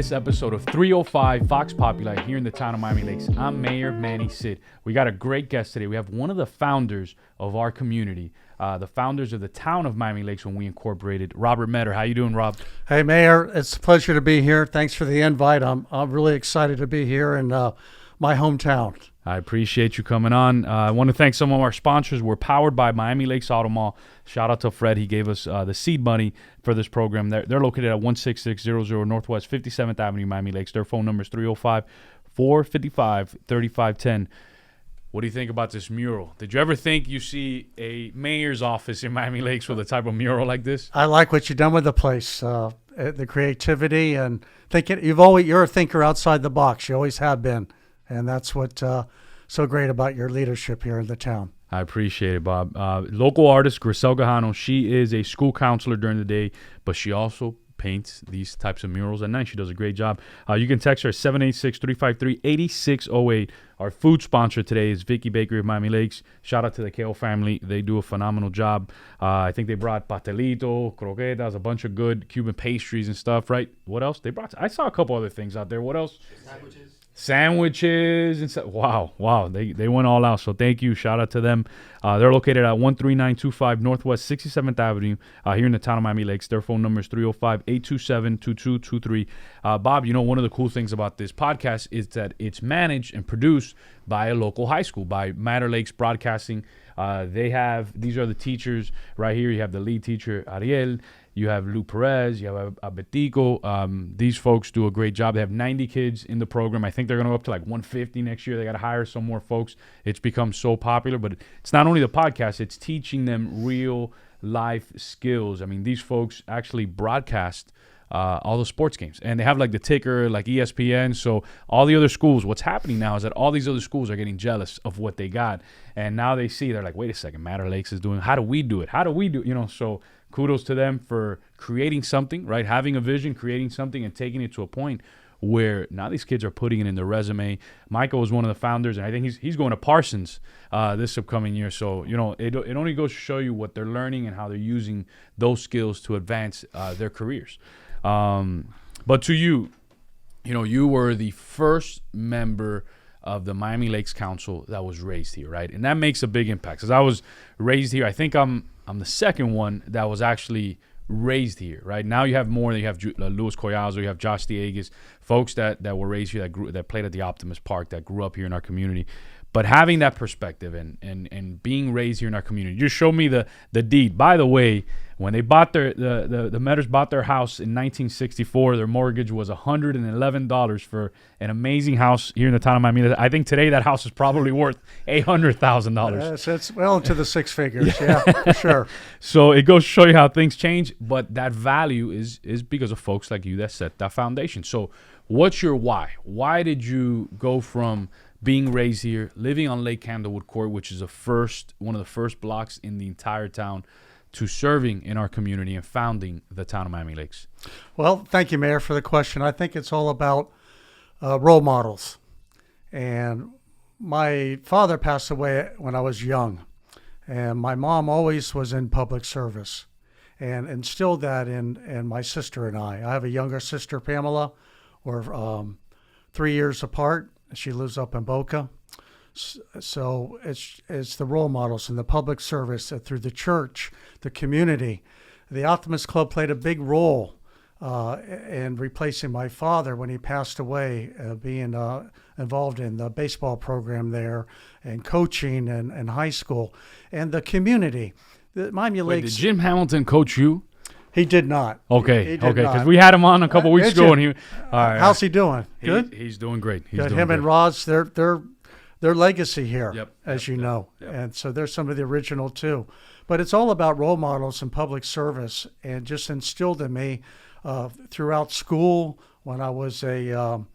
this episode of 305 Vox Populi here in the town of Miami Lakes. I'm Mayor Manny Cid. We got a great guest today. We have one of the founders of our community, the founders of the town of Miami Lakes when we incorporated, Robert Meador. How you doing, Rob? Hey, Mayor. It's a pleasure to be here. Thanks for the invite. I'm really excited to be here in my hometown. I appreciate you coming on. I want to thank some of our sponsors. We're powered by Miami Lakes AutoMall. Shout out to Fred. He gave us the seed money for this program. They're located at 16600 Northwest 57th Avenue, Miami Lakes. Their phone number is 305-455-3510. What do you think about this mural? Did you ever think you see a mayor's office in Miami Lakes with a type of mural like this? I like what you've done with the place, the creativity, and thinking. You're a thinker outside the box. You always have been. And that's what's so great about your leadership here in the town. I appreciate it, Bob. Local artist Grisel Gajano, she is a school counselor during the day, but she also paints these types of murals at night. She does a great job. You can text her at 786-353-8608. Our food sponsor today is Vicky Bakery of Miami Lakes. Shout out to the Kale family. They do a phenomenal job. I think they brought pastelito, croquetas, a bunch of good Cuban pastries and stuff, right? What else? They brought, I saw a couple other things out there. What else? Sandwiches and stuff. Wow. They went all out. So thank you. Shout out to them. They're located at 13925 Northwest 67th Avenue here in the town of Miami Lakes. Their phone number is 305-827-2223. Bob, one of the cool things about this podcast is that it's managed and produced by a local high school, by Madder Lakes Broadcasting. These are the teachers right here. You have the lead teacher, Ariel. You have Lou Perez, you have Albertico. These folks do a great job. They have 90 kids in the program. I think they're going to go up to like 150 next year. They got to hire some more folks. It's become so popular. But it's not only the podcast, it's teaching them real life skills. I mean, these folks actually broadcast all the sports games. And they have like the ticker, like ESPN. So all the other schools, what's happening now is that all these other schools are getting jealous of what they got. And now they see, they're like, wait a second, Madder Lakes is doing, how do we do it? So kudos to them for creating something, right? Having a vision, creating something, and taking it to a point where now these kids are putting it in their resume. Michael was one of the founders, and I think he's going to Parsons this upcoming year. So, it only goes to show you what they're learning and how they're using those skills to advance their careers. But to you, you were the first member of the Miami Lakes Council that was raised here, right? And that makes a big impact. Because I was raised here. I think I'm the second one that was actually raised here, right? Now you have more. You have Luis Collazo, you have Josh Diegues, folks that were raised here, that played at the Optimus Park, that grew up here in our community. But having that perspective and being raised here in our community, you showed me the deed. By the way, when they bought the Meadors bought their house in 1964, their mortgage was $111 for an amazing house here in the town of Miami. I think today that house is probably worth $800,000. Yes, it's well into the six figures, yeah, for sure. So it goes to show you how things change, but that value is because of folks like you that set that foundation. So what's your why? Why did you go from being raised here, living on Lake Candlewood Court, which is one of the first blocks in the entire town, to serving in our community and founding the town of Miami Lakes? Well, thank you, Mayor, for the question. I think it's all about role models. And my father passed away when I was young, and my mom always was in public service and instilled that in my sister and I. I have a younger sister, Pamela. We're 3 years apart. She lives up in Boca. So it's the role models in the public service through the church, the community. The Optimist Club played a big role in replacing my father when he passed away, being involved in the baseball program there and coaching and high school. And the community. The Miami Lakes. Did Jim Hamilton coach you? He did not. Okay, because we had him on a couple weeks ago, and how's he doing? Good. He's doing great. And Roz, their legacy here, as you know. Yep. And so they're some of the original too. But it's all about role models and public service, and just instilled in me throughout school when I was on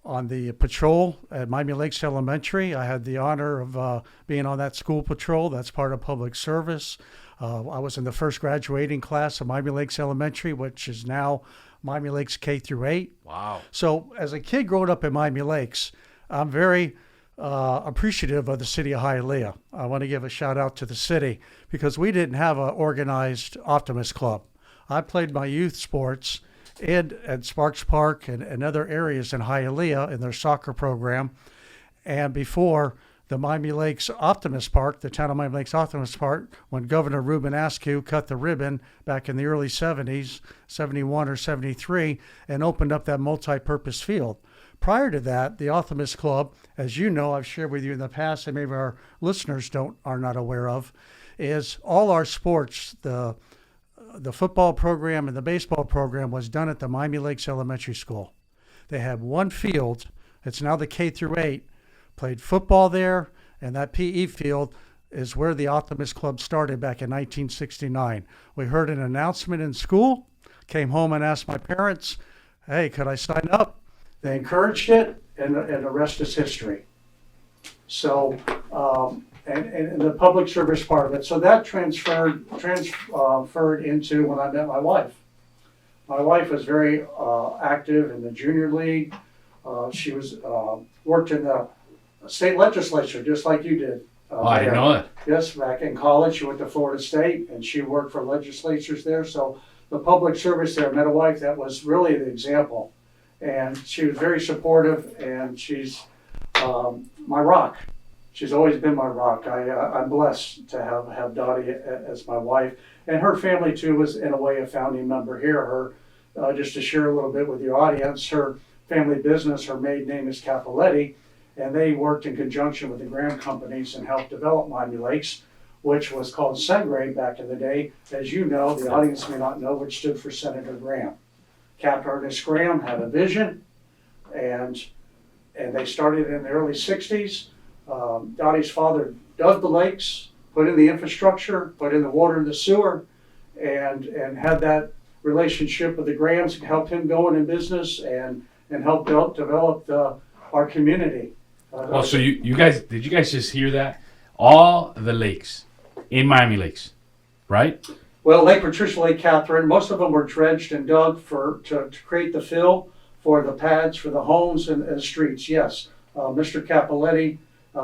the patrol at Miami Lakes Elementary. I had the honor of being on that school patrol. That's part of public service. I was in the first graduating class of Miami Lakes Elementary, which is now Miami Lakes K through 8. Wow. So as a kid growing up in Miami Lakes, I'm very appreciative of the city of Hialeah. I want to give a shout out to the city because we didn't have an organized Optimist Club. I played my youth sports at Sparks Park and other areas in Hialeah in their soccer program. And before the Miami Lakes Optimist Park, the town of Miami Lakes Optimist Park, when Governor Ruben Askew cut the ribbon back in the early 70s, 71 or 73, and opened up that multi-purpose field. Prior to that, the Optimist Club, as you know, I've shared with you in the past, and maybe our listeners are not aware of, is all our sports, the football program and the baseball program was done at the Miami Lakes Elementary School. They had one field. It's now the K through 8. Played football there, and that PE field is where the Optimist Club started back in 1969. We heard an announcement in school, came home and asked my parents, hey, could I sign up? They encouraged it, and the rest is history. So, and the public service part of it. So that transferred into when I met my wife. My wife was very active in the junior league. She was worked in the state legislature, just like you did. I didn't know that. Yes, back in college, she went to Florida State, and she worked for legislatures there. So the public service there, I met a wife that was really the example. And she was very supportive, and she's my rock. She's always been my rock. I'm blessed to have Dottie as my wife. And her family, too, was in a way a founding member here. Just to share a little bit with your audience, her family business, her maiden name is Capoletti, and they worked in conjunction with the Graham companies and helped develop Miami Lakes, which was called Sengray back in the day. As you know, the audience may not know, which stood for Senator Graham. Captain Ernest Graham had a vision, and they started in the early 60s. Dottie's father dug the lakes, put in the infrastructure, put in the water and the sewer, and had that relationship with the Grahams, helped him go in business and helped develop our community. Well, so you guys, did you guys just hear that? All the lakes in Miami Lakes, right? Well, Lake Patricia, Lake Catherine, most of them were dredged and dug to create the fill for the pads for the homes and streets, yes. Mr. Capoletti,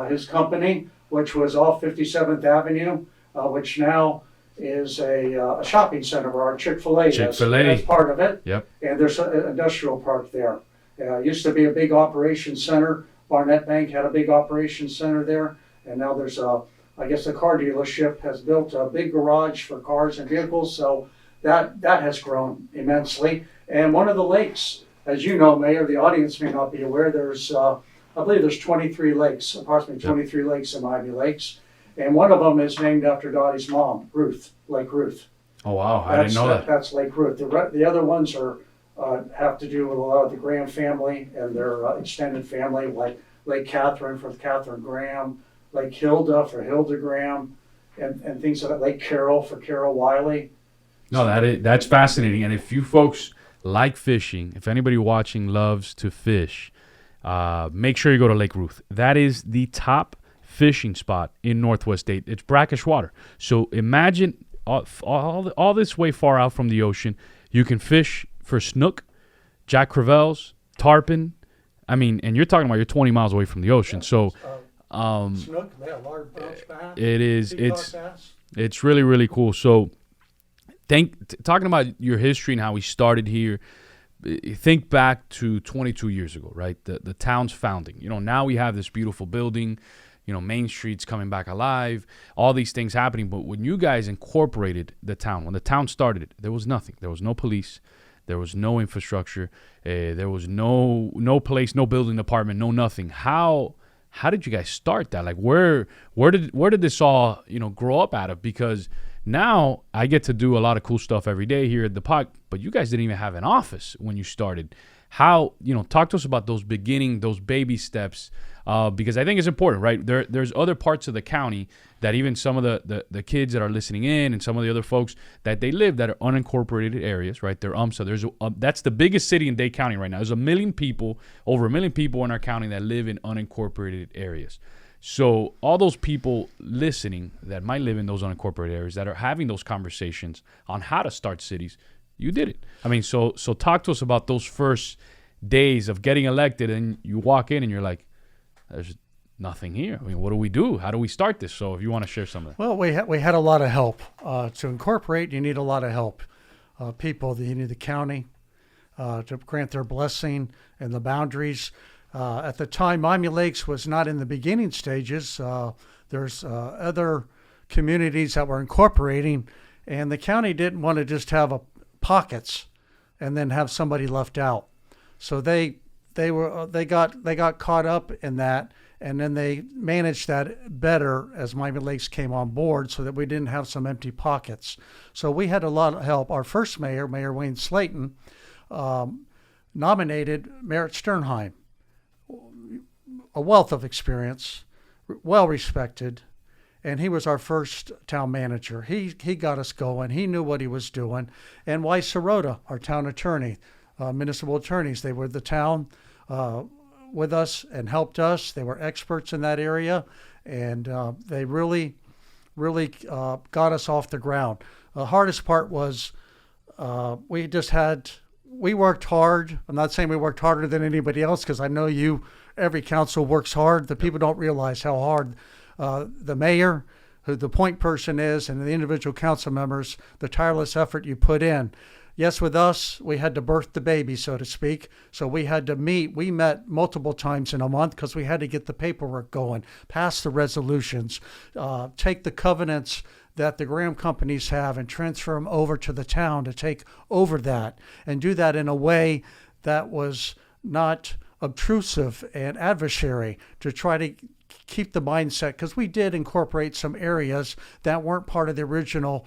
his company, which was off 57th Avenue, which now is a shopping center where our Chick-fil-A is. That's part of it. Yep. And there's an industrial park there. It used to be a big operations center. Barnett Bank had a big operations center there. And now there's I guess the car dealership has built a big garage for cars and vehicles. So that has grown immensely. And one of the lakes, as you know, Mayor, the audience may not be aware, there's I believe there's 23 lakes, approximately 23 lakes in Miami Lakes. And one of them is named after Dottie's mom, Ruth, Lake Ruth. Oh, wow. I didn't know that. That's Lake Ruth. The other ones have to do with a lot of the Graham family and their extended family, like Lake Catherine for Catherine Graham, Lake Hilda for Hilda Graham, and things like that. Lake Carroll for Carol Wiley. No, that's fascinating. And if you folks like fishing, if anybody watching loves to fish, make sure you go to Lake Ruth. That is the top fishing spot in Northwest State. It's brackish water. So imagine all this way far out from the ocean, you can fish for snook, jack crevalles, tarpon. I mean, and you're talking about you're 20 miles away from the ocean. Yeah, so snook, large bounce bass, it's really, really cool. So talking about your history and how we started here, think back to 22 years ago, right? The town's founding. Now we have this beautiful building. Main Street's coming back alive, all these things happening. But when you guys incorporated the town, when the town started, there was nothing. There was no police. There was no infrastructure. There was no place, no building department, no nothing. How did you guys start that? Like where did this all, grow up out of? Because now I get to do a lot of cool stuff every day here at the pod, but you guys didn't even have an office when you started. How, talk to us about those those baby steps, because I think it's important, right? There's other parts of the county that even some of the kids that are listening in and some of the other folks that they live that are unincorporated areas, right? They're so that's the biggest city in Dade County right now. There's over 1 million people in our county that live in unincorporated areas. So all those people listening that might live in those unincorporated areas that are having those conversations on how to start cities, you did it. I mean, so talk to us about those first days of getting elected, and you walk in and you're like, there's nothing here. I mean, what do we do? How do we start this? So if you want to share some of that. Well, we had a lot of help. To incorporate, you need a lot of help. You need the county. to grant their blessing and the boundaries. At the time, Miami Lakes was not in the beginning stages. There's other communities that were incorporating, and the county didn't want to just have pockets and then have somebody left out. So they got caught up in that, and then they managed that better as Miami Lakes came on board, so that we didn't have some empty pockets. So we had a lot of help. Our first mayor, Mayor Wayne Slayton, nominated Merritt Sternheim, a wealth of experience, well respected, and he was our first town manager. He got us going. He knew what he was doing. And Weiss Sirota, our town attorney, municipal attorneys, they were the town with us and helped us. They were experts in that area, and they really got us off the ground. The hardest part was we worked hard. I'm not saying we worked harder than anybody else, because I know every council works hard. The people don't realize how hard the mayor, who the point person is, and the individual council members, the tireless effort you put in. Yes, with us, we had to birth the baby, so to speak. So we had to meet. We met multiple times in a month because we had to get the paperwork going, pass the resolutions, take the covenants that the Graham companies have and transfer them over to the town to take over that, and do that in a way that was not obtrusive and adversary, to try to keep the mindset, because we did incorporate some areas that weren't part of the original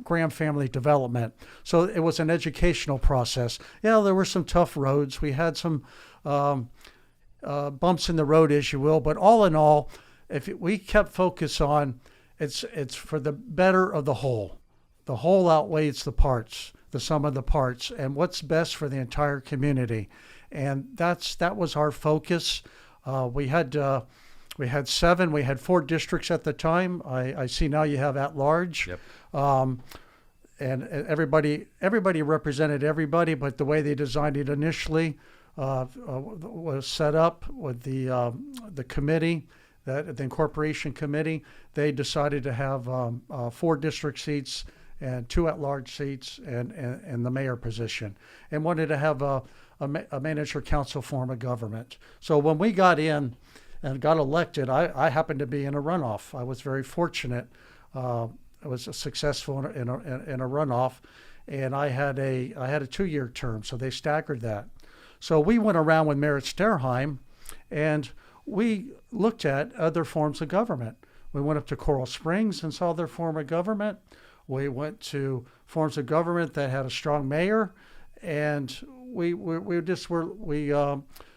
Graham family development. So it was an educational process. Yeah, there were some tough roads. We had some bumps in the road, as you will, but all in all, we kept focus on it's for the better of the whole. The whole outweighs the parts, the sum of the parts, and what's best for the entire community. And that was our focus. We had 4 districts at the time. I see now you have at large. Yep. And everybody represented everybody, but the way they designed it initially was set up with the committee, the incorporation committee. They decided to have 4 district seats and 2 at-large seats and the mayor position, and wanted to have a manager council form of government. So when we got in and got elected, I happened to be in a runoff. I was very fortunate. I was successful in a runoff, and I had a 2-year term, so they staggered that. So we went around with Merritt Sternheim, and we looked at other forms of government. We went up to Coral Springs and saw their form of government. We went to forms of government that had a strong mayor, and we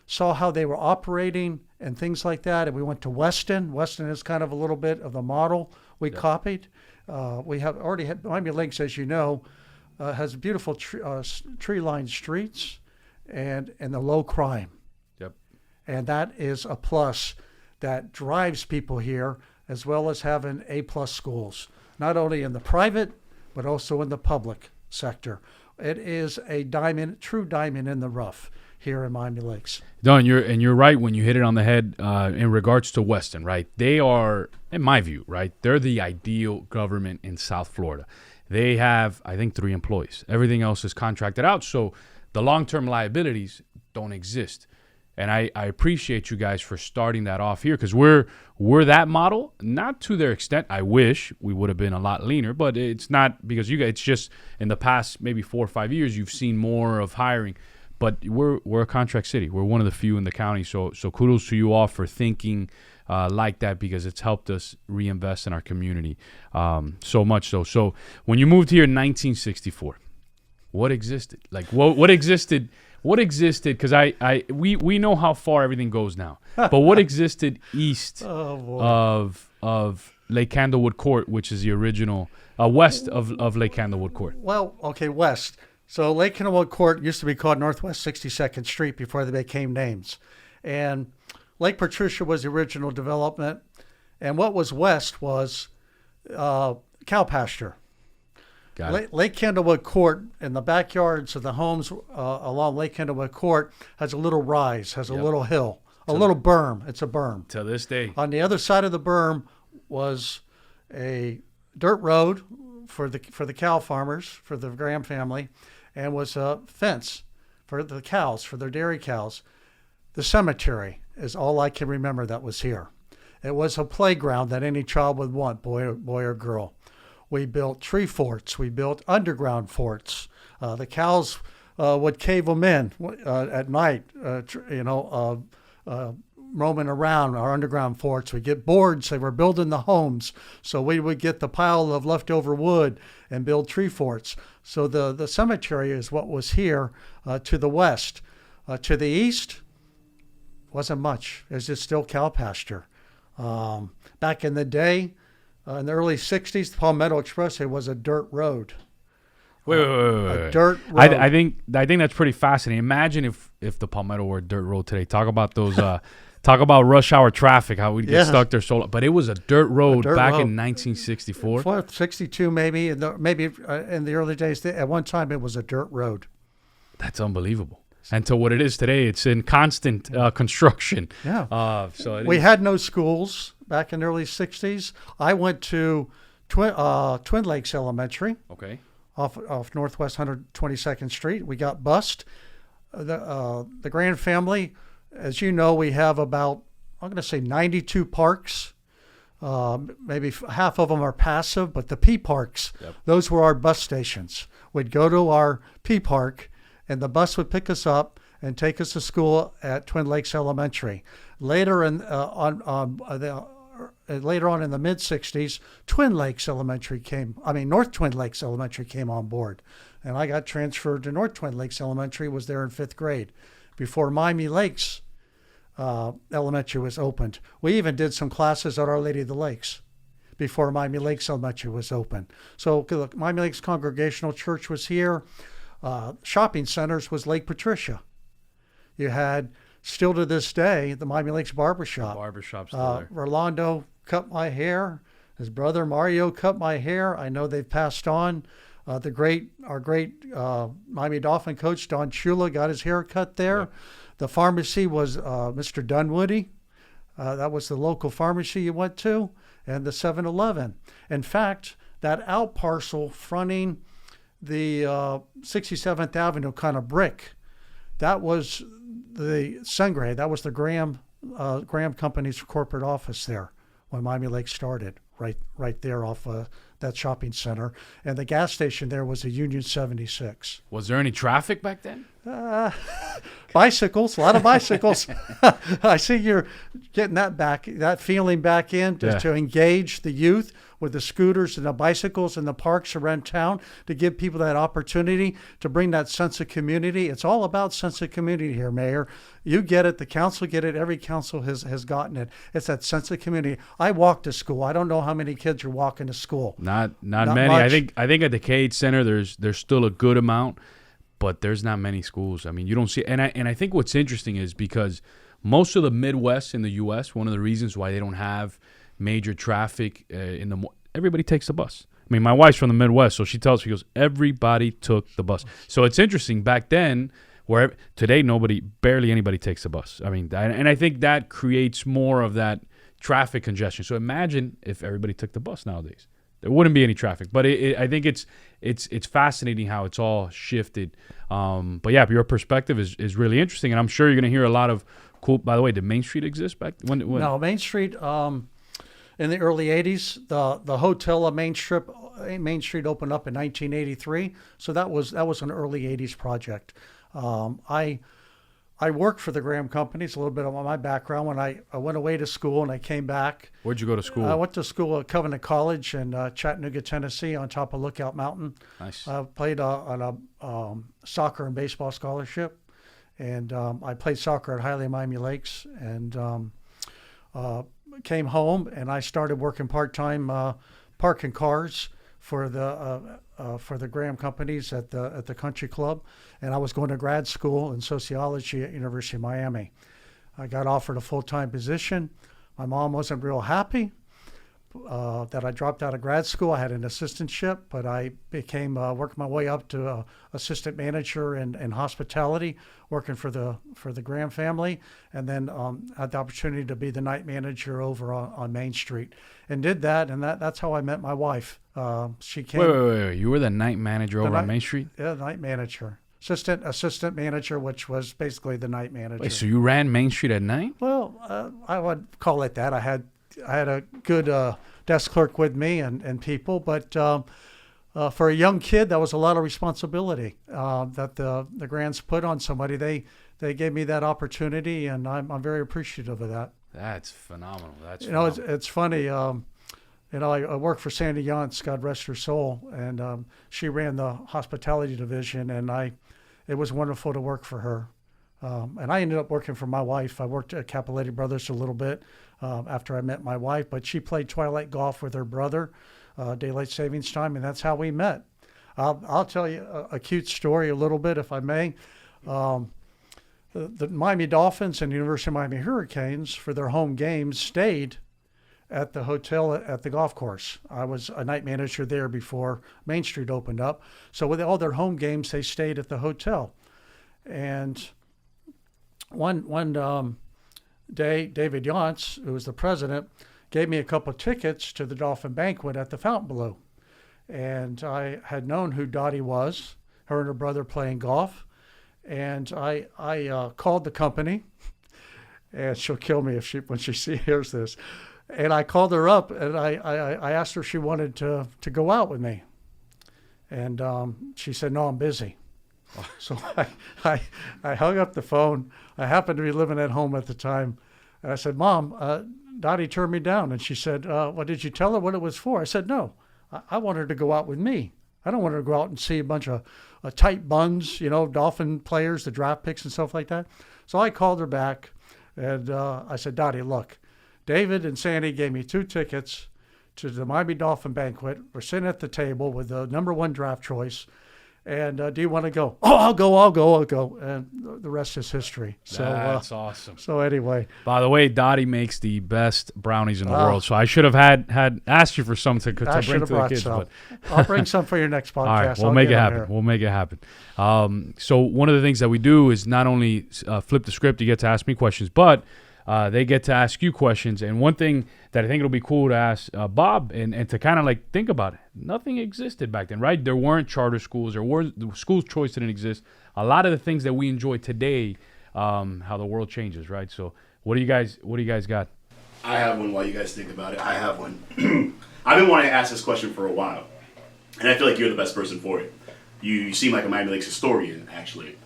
saw how they were operating and things like that. And we went to Weston. Weston is kind of a little bit of the model we copied. We have already had Miami Lakes, as you know, has beautiful tree-lined streets and the low crime. Yep. And that is a plus that drives people here, as well as having A-plus schools, not only in the private, but also in the public sector. It is a true diamond in the rough here in Miami Lakes. Don, you're right when you hit it on the head in regards to Weston, right? They are, in my view, right, they're the ideal government in South Florida. They have, I think, 3 employees. Everything else is contracted out, so the long-term liabilities don't exist. And I appreciate you guys for starting that off here, because we're that model, not to their extent. I wish we would have been a lot leaner, but it's not because you guys. It's just in the past maybe 4 or 5 years you've seen more of hiring. But we're a contract city. We're one of the few in the county. So kudos to you all for thinking like that, because it's helped us reinvest in our community so much so. So when you moved here in 1964, what existed? Like what existed? What existed? Because we know how far everything goes now, but what existed east of Lake Candlewood Court, which is the original west of Lake Candlewood Court? Well, okay, west. So Lake Candlewood Court used to be called Northwest 62nd Street before they became names, and Lake Patricia was the original development, and what was west was cow pasture. Lake Candlewood Court, in the backyards of the homes along Lake Candlewood Court, has a little rise, has a little hill, a little berm. It's a berm. To this day. On the other side of the berm was a dirt road for the cow farmers, for the Graham family, and was a fence. for the cows, for their dairy cows. The cemetery is all I can remember that was here. It was a playground that any child would want, boy or girl. We built tree forts. We built underground forts. The cows would cave them in at night, roaming around our underground forts. We'd get boards. They were building the homes. So we would get the pile of leftover wood and build tree forts. So the cemetery is what was here to the west. To the east, wasn't much. It was just still cow pasture. Back in the day, in the early 60s, the Palmetto Expressway was a dirt road. Wait. A dirt road. I think that's pretty fascinating. Imagine if the Palmetto were a dirt road today. Talk about those. Talk about rush hour traffic. How we'd get stuck there so long. But it was a dirt road back in 1964. 62 maybe. Maybe in the early days. At one time, it was a dirt road. That's unbelievable. And to what it is today, it's in constant construction. Yeah. So we had no schools back in the early 60s. I went to Twin Lakes Elementary. Okay. Off Northwest 122nd Street. We got bused. The Grand family, as you know, we have about, I'm going to say 92 parks. Maybe half of them are passive, but the P parks, those were our bus stations. We'd go to our P park, and the bus would pick us up and take us to school at Twin Lakes Elementary. Later on in the mid-'60s, North Twin Lakes Elementary came on board. And I got transferred to North Twin Lakes Elementary, was there in 5th grade. Before Miami Lakes Elementary was opened. We even did some classes at Our Lady of the Lakes before Miami Lakes Elementary was open. So the Miami Lakes Congregational Church was here. Shopping centers was Lake Patricia. You had, still to this day, the Miami Lakes Barbershop. The barbershop's still there. Rolando cut my hair. His brother Mario cut my hair. I know they've passed on. Our great Miami Dolphin coach Don Chula got his hair cut there. Yep. The pharmacy was Mr. Dunwoody. That was the local pharmacy you went to, and the 7-Eleven. In fact, that out parcel fronting the 67th Avenue kind of brick, that was the Sengre. That was the Graham Company's corporate office there when Miami Lakes started, right there off that shopping center. And the gas station there was a Union 76. Was there any traffic back then? Bicycles, a lot of bicycles. I see you're getting that feeling back in to engage the youth with the scooters and the bicycles and the parks around town, to give people that opportunity to bring that sense of community. It's all about sense of community here, Mayor. You get it. The council get it. Every council has gotten it. It's that sense of community. I walk to school. I don't know how many kids are walking to school. Not many. Much. I think at the Cade Center there's still a good amount, but there's not many schools. I mean, you don't see. And I think what's interesting is because most of the Midwest in the U.S., one of the reasons why they don't have major traffic everybody takes the bus. I mean, my wife's from the Midwest, so she goes, everybody took the bus. So it's interesting. Back then, where today barely anybody takes the bus. I mean, and I think that creates more of that traffic congestion. So imagine if everybody took the bus nowadays. There wouldn't be any traffic. But I think it's fascinating how it's all shifted. But yeah, your perspective is really interesting, and I'm sure you're going to hear a lot of cool. By the way, did Main Street exist back when? No, Main Street. In the early 80s, the hotel on Main Street opened up in 1983. So that was an early 80s project. I worked for the Graham Companies, a little bit of my background. When I went away to school and I came back. Where'd you go to school? I went to school at Covenant College in Chattanooga, Tennessee, on top of Lookout Mountain. Nice. I played on a soccer and baseball scholarship. And I played soccer at Hialeah, Miami Lakes. And came home, and I started working part-time parking cars for the Graham Companies at the country club, and I was going to grad school in sociology at University of Miami. I got offered a full-time position. My mom wasn't real happy that I dropped out of grad school. I had an assistantship, but I became worked my way up to assistant manager in hospitality, working for the Graham family, and then had the opportunity to be the night manager over on Main Street, and did that, and that's how I met my wife. She came. Wait! You were the night manager over on Main Street? Yeah, night manager. assistant manager, which was basically the night manager. Wait, so you ran Main Street at night? Well, I would call it that. I had a good desk clerk with me and people, but for a young kid, that was a lot of responsibility that the Grands put on somebody. They gave me that opportunity, and I'm very appreciative of that. That's phenomenal. That's it's funny. I worked for Sandy Yance, God rest her soul, and she ran the hospitality division, and it was wonderful to work for her. And I ended up working for my wife. I worked at Capiletti Brothers a little bit after I met my wife, but she played twilight golf with her brother, daylight savings time, and that's how we met. I'll tell you a cute story a little bit, if I may. The Miami Dolphins and University of Miami Hurricanes, for their home games, stayed at the hotel at the golf course. I was a night manager there before Main Street opened up. So with all their home games, they stayed at the hotel. And one day, David Yance, who was the president, gave me a couple of tickets to the Dolphin Banquet at the Fontainebleau. And I had known who Dottie was, her and her brother playing golf. And I called the company, and she'll kill me when she hears this. And I called her up, and I asked her if she wanted to go out with me. And she said, "No, I'm busy." So I hung up the phone. I happened to be living at home at the time. And I said, "Mom, Dottie turned me down." And she said, "Well, did you tell her what it was for?" I said, "No, I want her to go out with me. I don't want her to go out and see a bunch of tight buns, Dolphin players, the draft picks and stuff like that." So I called her back, and I said, "Dottie, look, David and Sandy gave me 2 tickets to the Miami Dolphin Banquet. We're sitting at the table with the number 1 draft choice. And do you want to go?" "Oh, I'll go. And the rest is history. So that's awesome. So anyway. By the way, Dottie makes the best brownies in the world. So I should have had asked you for some to bring to the kids. But I'll bring some for your next podcast. All right, we'll make it happen. We'll make it happen. So one of the things that we do is not only flip the script, you get to ask me questions, but they get to ask you questions. And one thing that I think it'll be cool to ask Bob and to kind of like think about it. Nothing existed back then, right? There weren't charter schools. The school choice didn't exist. A lot of the things that we enjoy today, how the world changes, right? So what do you guys got? I have one while you guys think about it. I have one. I've been wanting to ask this question for a while, and I feel like you're the best person for it. You seem like a Miami Lakes historian, actually.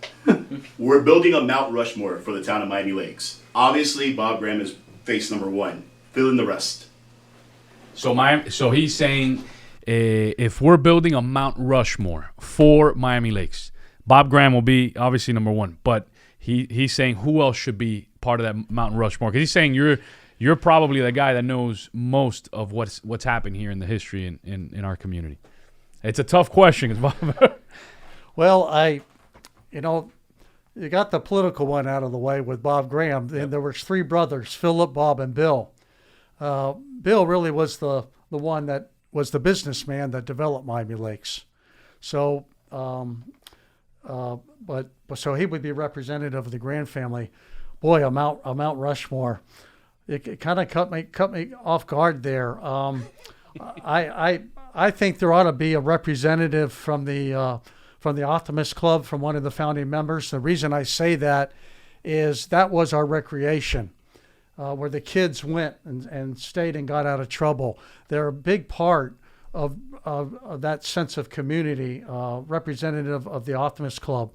We're building a Mount Rushmore for the town of Miami Lakes. Obviously, Bob Graham is face number 1. Fill in the rest. So he's saying if we're building a Mount Rushmore for Miami Lakes, Bob Graham will be obviously number 1. But he's saying who else should be part of that Mount Rushmore? Because he's saying you're probably the guy that knows most of what's happened here in the history in our community. It's a tough question. Well, you got the political one out of the way with Bob Graham. And there was 3 brothers, Philip, Bob, and Bill. Bill really was the one that was the businessman that developed Miami Lakes. So, so he would be representative of the Graham family. Boy, a Mount Rushmore. It kind of cut me off guard there. I think there ought to be a representative from the Optimist Club, from one of the founding members. The reason I say that is that was our recreation, where the kids went and stayed and got out of trouble. They're a big part of that sense of community, representative of the Optimist Club.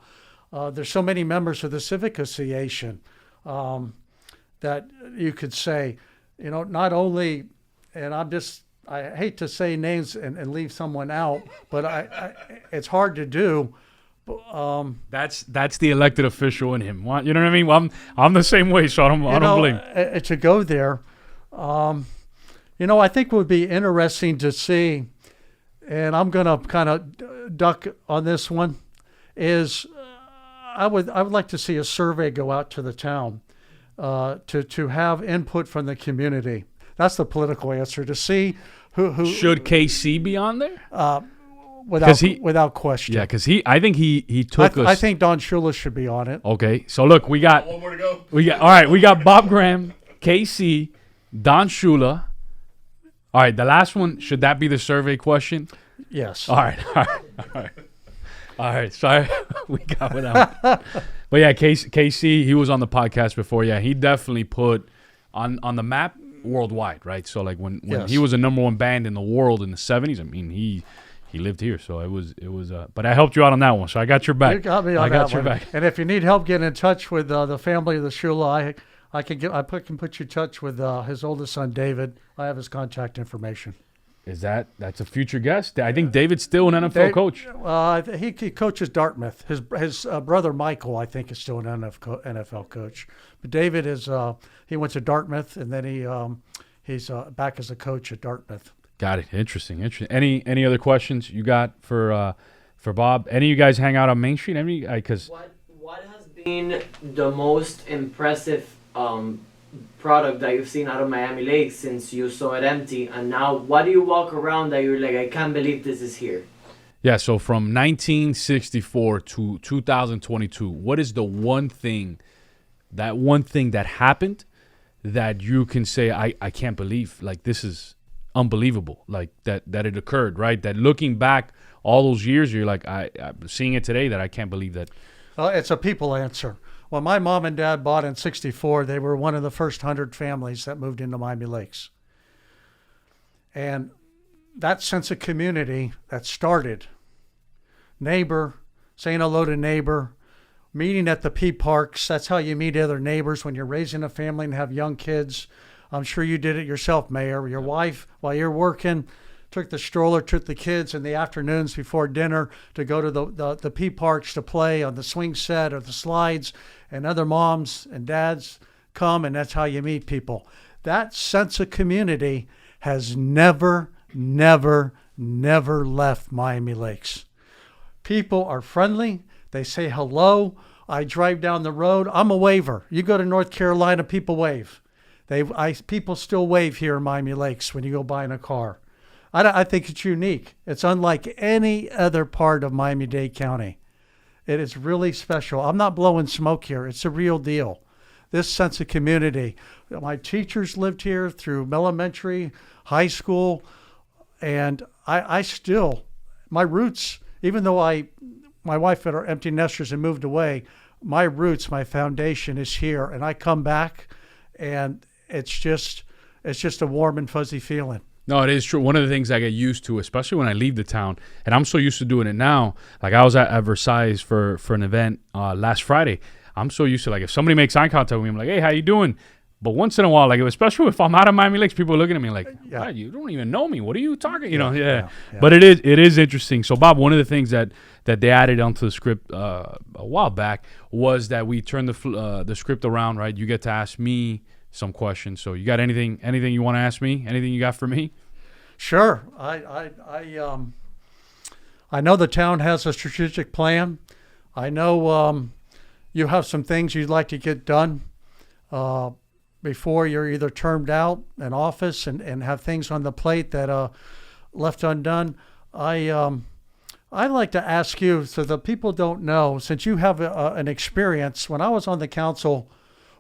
There's so many members of the Civic Association that you could say, not only, and I hate to say names and leave someone out, but it's hard to do. That's the elected official in him. You know what I mean? Well, I'm the same way, so I don't blame. To go there, I think it would be interesting to see, and I'm going to kind of duck on this one, is I would like to see a survey go out to the town to have input from the community. That's the political answer, to see who should KC be on there? Without question. Yeah, because I think he took us. I think Don Shula should be on it. Okay, so look, we got one more to go. We got Bob Graham, KC, Don Shula. All right, the last one, should that be the survey question? Yes. All right. Sorry, we got with that one. But yeah, KC, he was on the podcast before. Yeah, he definitely put on the map worldwide, right? So like when he was a number one band in the world in the 70s, I mean, he lived here, so it was. But I helped you out on that one, so I got your back. You got me on that one. Back. And if you need help getting in touch with the family of the Shula, I can put you in touch with his oldest son, David. I have his contact information. That's a future guest? I think David's still an NFL coach. He coaches Dartmouth. His brother Michael, I think, is still an NFL coach. But David he went to Dartmouth, and then he's back as a coach at Dartmouth. Got it. Interesting. Any other questions you got for Bob? Any of you guys hang out on Main Street? What has been the most impressive product that you've seen out of Miami Lakes since you saw it empty, and now what do you walk around that you're like, I can't believe this is here? Yeah. So from 1964 to 2022, what is the one thing that happened that you can say I can't believe, like, this is unbelievable, like that it occurred, right? That looking back all those years, you're like, I'm seeing it today that I can't believe that. It's a people answer. When my mom and dad bought in 64, they were one of the first 100 families that moved into Miami Lakes. And that sense of community that started, neighbor, saying hello to neighbor, meeting at the P parks, that's how you meet other neighbors when you're raising a family and have young kids. I'm sure you did it yourself, Mayor. Your wife, while you're working, took the stroller, took the kids in the afternoons before dinner to go to the P parks to play on the swing set or the slides, and other moms and dads come, and that's how you meet people. That sense of community has never, never, never left Miami Lakes. People are friendly. They say hello. I drive down the road. I'm a waver. You go to North Carolina, people wave. People still wave here in Miami Lakes when you go buy in a car. I think it's unique. It's unlike any other part of Miami-Dade County. It is really special. I'm not blowing smoke here. It's a real deal. This sense of community. My teachers lived here through elementary, high school, and I still, my roots, even though my wife had our empty nesters and moved away, my roots, my foundation is here, and I come back, and it's just a warm and fuzzy feeling. No, it is true. One of the things I get used to, especially when I leave the town, and I'm so used to doing it now. Like I was at Versailles for an event last Friday. I'm so used to, like, if somebody makes eye contact with me, I'm like, hey, how you doing? But once in a while, like, especially if I'm out of Miami Lakes, people are looking at me like, God, you don't even know me. What are you talking? Yeah. But it is interesting. So, Bob, one of the things that they added onto the script a while back was that we turned the script around, right? You get to ask me some questions. So you got anything you want to ask me? Anything you got for me? Sure. I know the town has a strategic plan. I know you have some things you'd like to get done before you're either termed out in office and have things on the plate that left undone. I'd like to ask you, so the people don't know, since you have an experience. When I was on the council,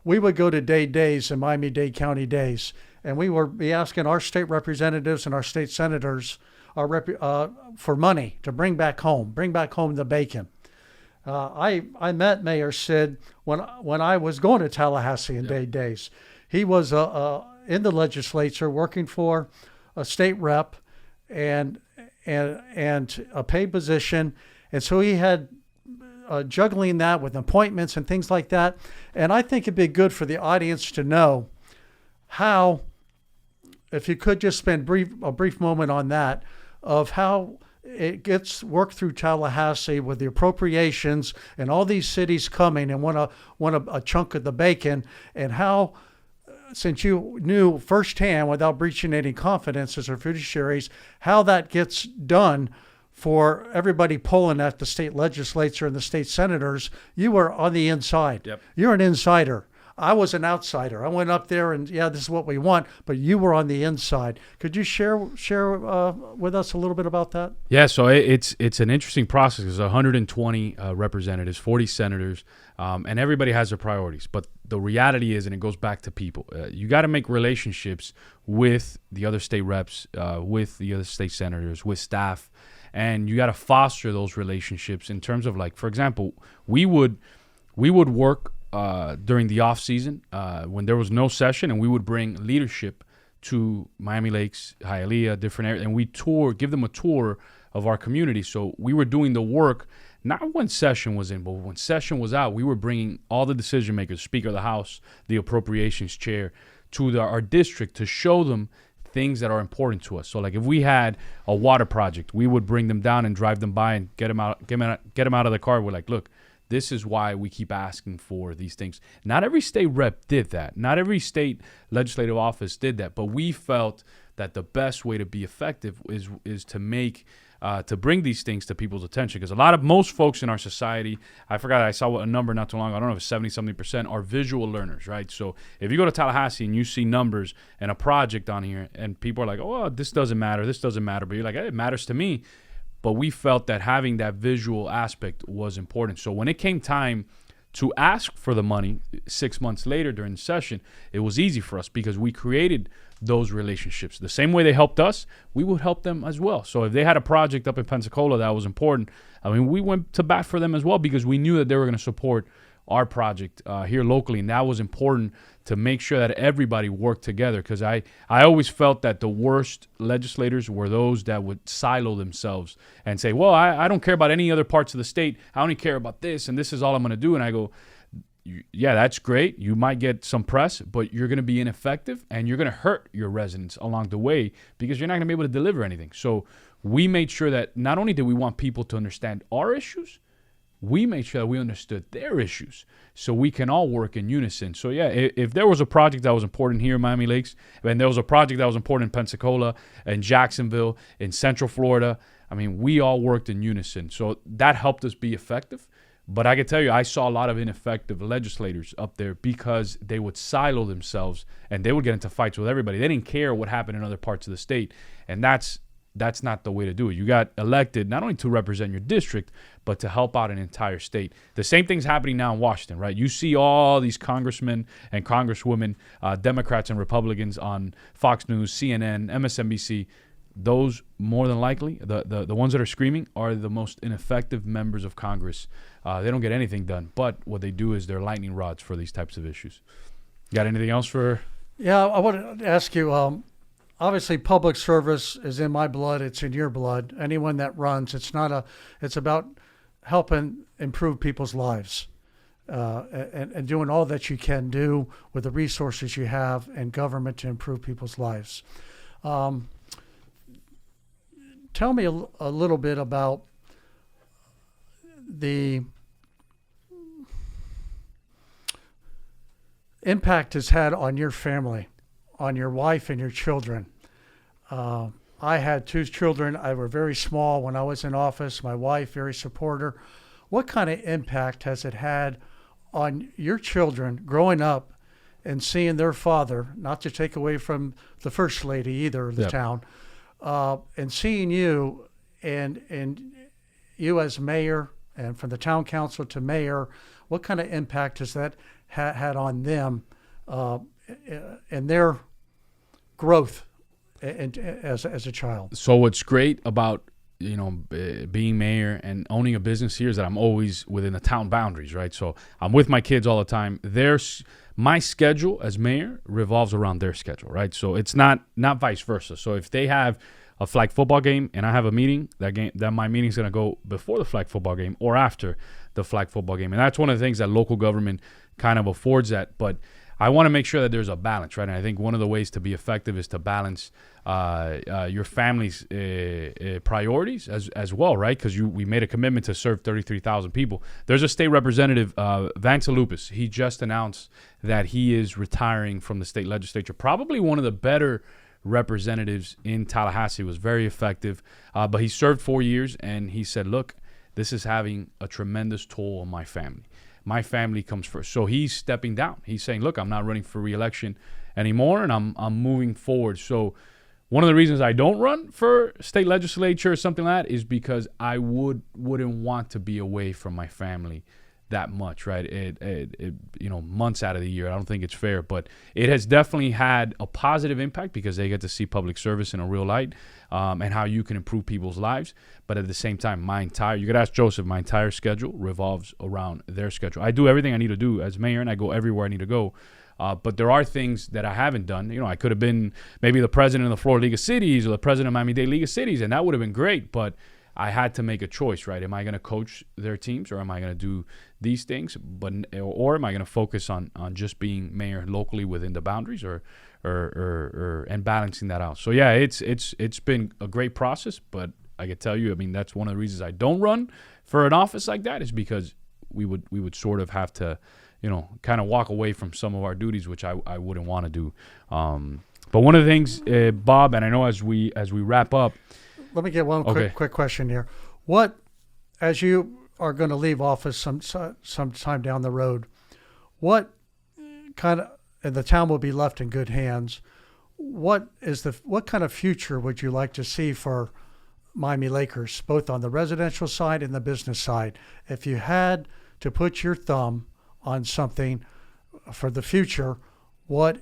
we would go to Dade Days and Miami-Dade County Days, and we would be asking our state representatives and our state senators for money to bring back home the bacon. I met Mayor Cid when I was going to Tallahassee in Dade Days. He was in the legislature working for a state rep and a paid position, and so he had juggling that with appointments and things like that. And I think it'd be good for the audience to know how, if you could just spend a brief moment on that, of how it gets worked through Tallahassee with the appropriations and all these cities coming and want a chunk of the bacon, and how, since you knew firsthand without breaching any confidences or fiduciaries, how that gets done for everybody pulling at the state legislature and the state senators. You were on the inside. Yep. You're an insider. I was an outsider. I went up there and, this is what we want, but you were on the inside. Could you share with us a little bit about that? Yeah, so it's an interesting process. There's 120 representatives, 40 senators, and everybody has their priorities. But the reality is, and it goes back to people, you got to make relationships with the other state reps, with the other state senators, with staff. And you got to foster those relationships in terms of, like, for example, we would work during the off season when there was no session, and we would bring leadership to Miami Lakes, Hialeah, different areas, and we give them a tour of our community. So we were doing the work not when session was in, but when session was out, we were bringing all the decision makers, Speaker of the House, the Appropriations Chair, to our district to show them things that are important to us. So, like, if we had a water project, we would bring them down and drive them by and get them out of the car. We're like, look, this is why we keep asking for these things. Not every state rep did that. Not every state legislative office did that. But we felt that the best way to be effective is to make to bring these things to people's attention, because most folks in our society, I saw a number not too long ago, I don't know if it's 70% are visual learners, right? So if you go to Tallahassee and you see numbers and a project on here and people are like, oh, well, this doesn't matter, but you're like, hey, it matters to me. But we felt that having that visual aspect was important. So when it came time to ask for the money 6 months later during the session, it was easy for us because we created those relationships. The same way they helped us, we would help them as well. So if they had a project up in Pensacola that was important, I mean, we went to bat for them as well because we knew that they were going to support our project here locally. And that was important to make sure that everybody worked together, because I always felt that the worst legislators were those that would silo themselves and say, well, I don't care about any other parts of the state. I only care about this, and this is all I'm going to do. And I go, yeah, that's great. You might get some press, but you're going to be ineffective and you're going to hurt your residents along the way because you're not going to be able to deliver anything. So we made sure that not only did we want people to understand our issues, we made sure that we understood their issues so we can all work in unison. So, yeah, if there was a project that was important here in Miami Lakes, and there was a project that was important in Pensacola, in Jacksonville, in Central Florida, I mean, we all worked in unison. So that helped us be effective. But I can tell you, I saw a lot of ineffective legislators up there because they would silo themselves and they would get into fights with everybody. They didn't care what happened in other parts of the state. And that's not the way to do it. You got elected not only to represent your district, but to help out an entire state. The same thing's happening now in Washington, right? You see all these congressmen and congresswomen, Democrats and Republicans on Fox News, CNN, MSNBC. Those, more than likely, the ones that are screaming are the most ineffective members of Congress. They don't get anything done, but what they do is they're lightning rods for these types of issues. Got anything else for? Yeah, I want to ask you, obviously public service is in my blood, it's in your blood. Anyone that runs, it's about helping improve people's lives and doing all that you can do with the resources you have in government to improve people's lives. Tell me a little bit about the impact it's had on your family, on your wife and your children. I had 2 children. I were very small when I was in office. My wife, very supporter. What kind of impact has it had on your children growing up and seeing their father, not to take away from the first lady either of the town, and seeing you and you as mayor and from the town council to mayor, what kind of impact has that had on them and their growth as a child? So what's great about being mayor and owning a business here is that I'm always within the town boundaries, right? So I'm with my kids all the time. My schedule as mayor revolves around their schedule, right? So it's not vice versa. So if they have a flag football game and I have a meeting, that my meeting's going to go before the flag football game or after the flag football game. And that's one of the things that local government kind of affords that. But I want to make sure that there's a balance, right? And I think one of the ways to be effective is to balance your family's priorities as well, right? Because we made a commitment to serve 33,000 people. There's a state representative, Vance Lupus. He just announced that he is retiring from the state legislature. Probably one of the better representatives in Tallahassee. Was very effective, but he served 4 years, and he said, look, this is having a tremendous toll on my family. My family comes first. So he's stepping down. He's saying, look, I'm not running for re-election anymore, and I'm moving forward. So one of the reasons I don't run for state legislature or something like that is because I wouldn't want to be away from my family that much, right? It months out of the year. I don't think it's fair, but it has definitely had a positive impact because they get to see public service in a real light, and how you can improve people's lives. But at the same time, you could ask Joseph, my entire schedule revolves around their schedule. I do everything I need to do as mayor, and I go everywhere I need to go. But there are things that I haven't done. I could have been maybe the president of the Florida League of Cities or the president of Miami-Dade League of Cities, and that would have been great. But I had to make a choice, right? Am I going to coach their teams, or am I going to do these things? Or am I going to focus on just being mayor locally within the boundaries, or and balancing that out? So yeah, it's been a great process. But I can tell you, I mean, that's one of the reasons I don't run for an office like that, is because we would sort of have to, kind of walk away from some of our duties, which I wouldn't want to do. But one of the things, Bob, and I know as we wrap up. Let me get one quick question here. What, as you are going to leave office sometime down the road, what kind of, and the town will be left in good hands, what kind of future would you like to see for Miami Lakers, both on the residential side and the business side? If you had to put your thumb on something for the future, what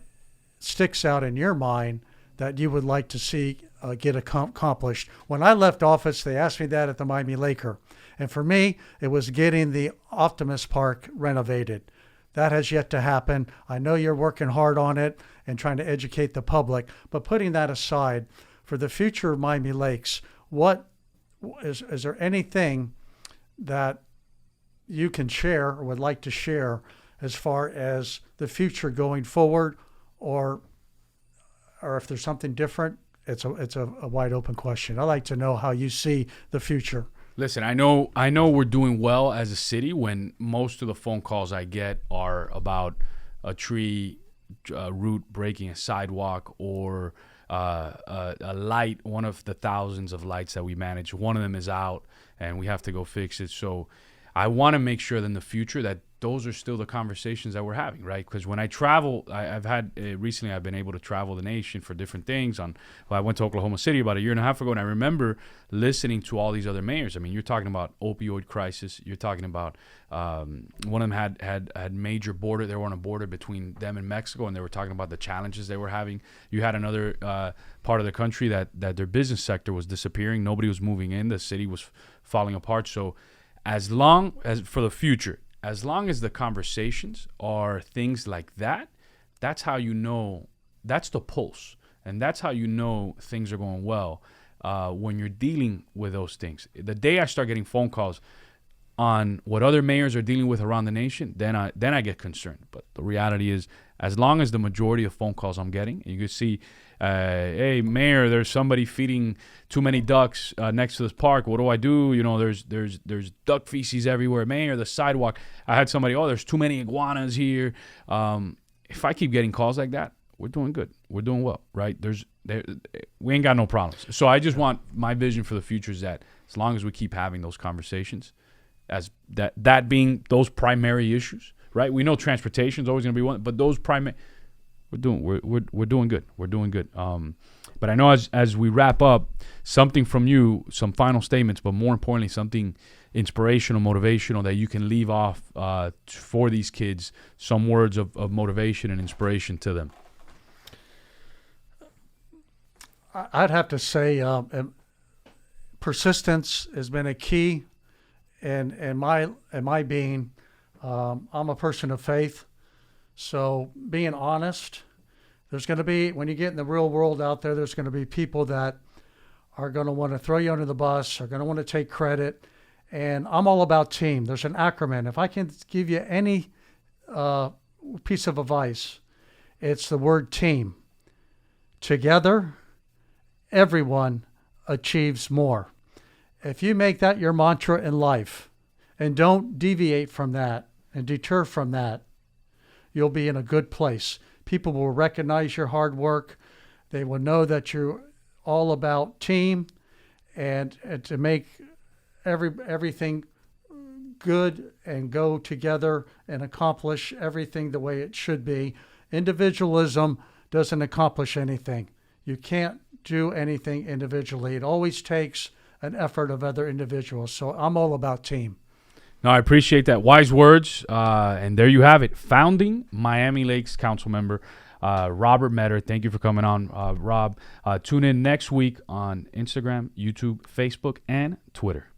sticks out in your mind that you would like to see get accomplished? When I left office, they asked me that at the Miami Laker. And for me, it was getting the Optimus Park renovated. That has yet to happen. I know you're working hard on it and trying to educate the public. But putting that aside, for the future of Miami Lakes, is there anything that you can share or would like to share as far as the future going forward, or if there's something different? It's a wide open question. I'd like to know how you see the future. Listen, I know we're doing well as a city when most of the phone calls I get are about a tree root breaking a sidewalk, or a light, one of the thousands of lights that we manage. One of them is out and we have to go fix it. So I want to make sure that in the future that those are still the conversations that we're having, right? Because when I travel, recently I've been able to travel the nation for different things. I went to Oklahoma City about a year and a half ago, and I remember listening to all these other mayors. I mean, you're talking about opioid crisis. You're talking about one of them had major border. They were on a border between them and Mexico, and they were talking about the challenges they were having. You had another part of the country that their business sector was disappearing. Nobody was moving in. The city was falling apart. So as long as for the future, as long as the conversations are things like that, that's how you know, that's the pulse. And that's how you know things are going well, when you're dealing with those things. The day I start getting phone calls on what other mayors are dealing with around the nation, then I get concerned. But the reality is, as long as the majority of phone calls I'm getting, you can see, hey, mayor, there's somebody feeding too many ducks next to this park. What do I do? There's duck feces everywhere. Mayor, the sidewalk. I had somebody, there's too many iguanas here. If I keep getting calls like that, we're doing good. We're doing well, right? We ain't got no problems. So I just want, my vision for the future is that as long as we keep having those conversations, as that being those primary issues, right? We know transportation is always going to be one, but those primary, we're doing good. We're doing good. But I know as we wrap up, something from you, some final statements, but more importantly, something inspirational, motivational that you can leave off for these kids, some words of motivation and inspiration to them. I'd have to say persistence has been a key in my being. I'm a person of faith, so being honest. There's going to be, when you get in the real world out there, there's going to be people that are going to want to throw you under the bus, are going to want to take credit, and I'm all about team. There's an acronym. If I can give you any piece of advice, it's the word team. Together, everyone achieves more. If you make that your mantra in life and don't deviate from that and deter from that, you'll be in a good place. People will recognize your hard work. They will know that you're all about team and to make everything good and go together and accomplish everything the way it should be. Individualism doesn't accomplish anything. You can't do anything individually. It always takes an effort of other individuals. So I'm all about team. No, I appreciate that. Wise words. And there you have it. Founding Miami Lakes Council member Robert Meador. Thank you for coming on, Rob. Tune in next week on Instagram, YouTube, Facebook, and Twitter.